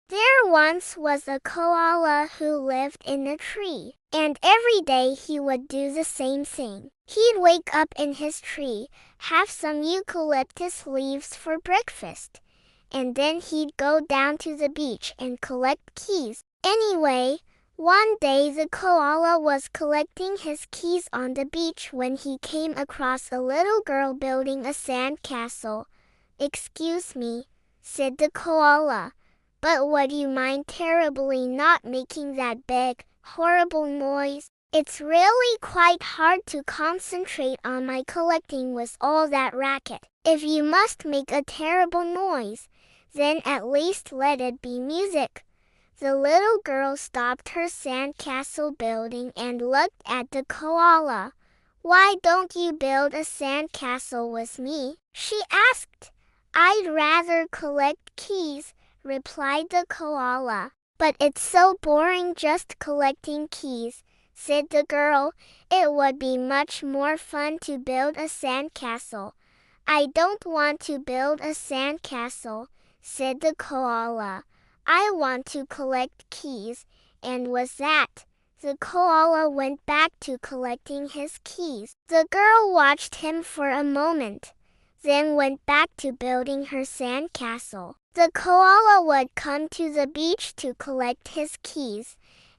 There once was a koala who lived in a tree, and every day he would do the same thing. He'd wake up in his tree, have some eucalyptus leaves for breakfast, and then he'd go down to the beach and collect keys. Anyway, one day the koala was collecting his keys on the beach when he came across a little girl building a sand castle. "Excuse me," said the koala, "but would you mind terribly not making that big, horrible noise? It's really quite hard to concentrate on my collecting with all that racket. If you must make a terrible noise, then at least let it be music." The little girl stopped her sandcastle building and looked at the koala. "Why don't you build a sandcastle with me?" she asked. "I'd rather collect keys," replied the koala. "But it's so boring just collecting keys," said the girl. "It would be much more fun to build a sandcastle." "I don't want to build a sandcastle," said the koala. "I want to collect keys." And with that, the koala went back to collecting his keys. The girl watched him for a moment, then went back to building her sandcastle. The koala would come to the beach to collect his keys,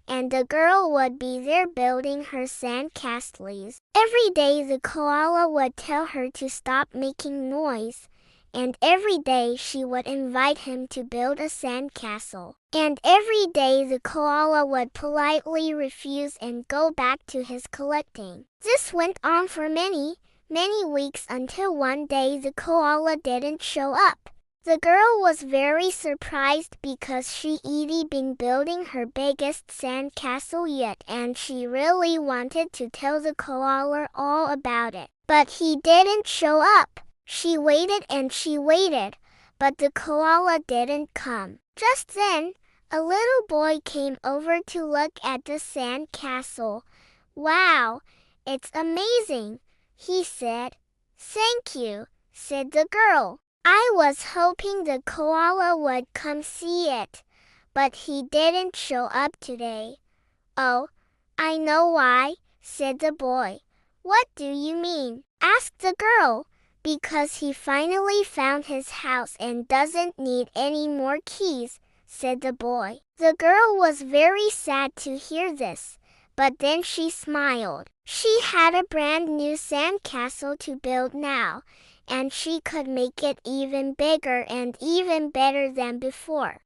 and the girl would be there building her sandcastles. Every day the koala would tell her to stop making noise, and every day she would invite him to build a sandcastle. And every day the koala would politely refuse and go back to his collecting. This went on for many weeks until one day the koala didn't show up. The girl was very surprised because she'd been building her biggest sandcastle yet, and she really wanted to tell the koala all about it. But he didn't show up. She waited and she waited, but the koala didn't come. Just then, a little boy came over to look at the sand castle. "Wow, it's amazing," he said. "Thank you," said the girl. "I was hoping the koala would come see it, but he didn't show up today." "Oh, I know why," said the boy. "What do you mean?" asked the girl. "Because he finally found his house and doesn't need any more keys," said the boy. The girl was very sad to hear this, but then she smiled. She had a brand new sandcastle to build now, and she could make it even bigger and even better than before.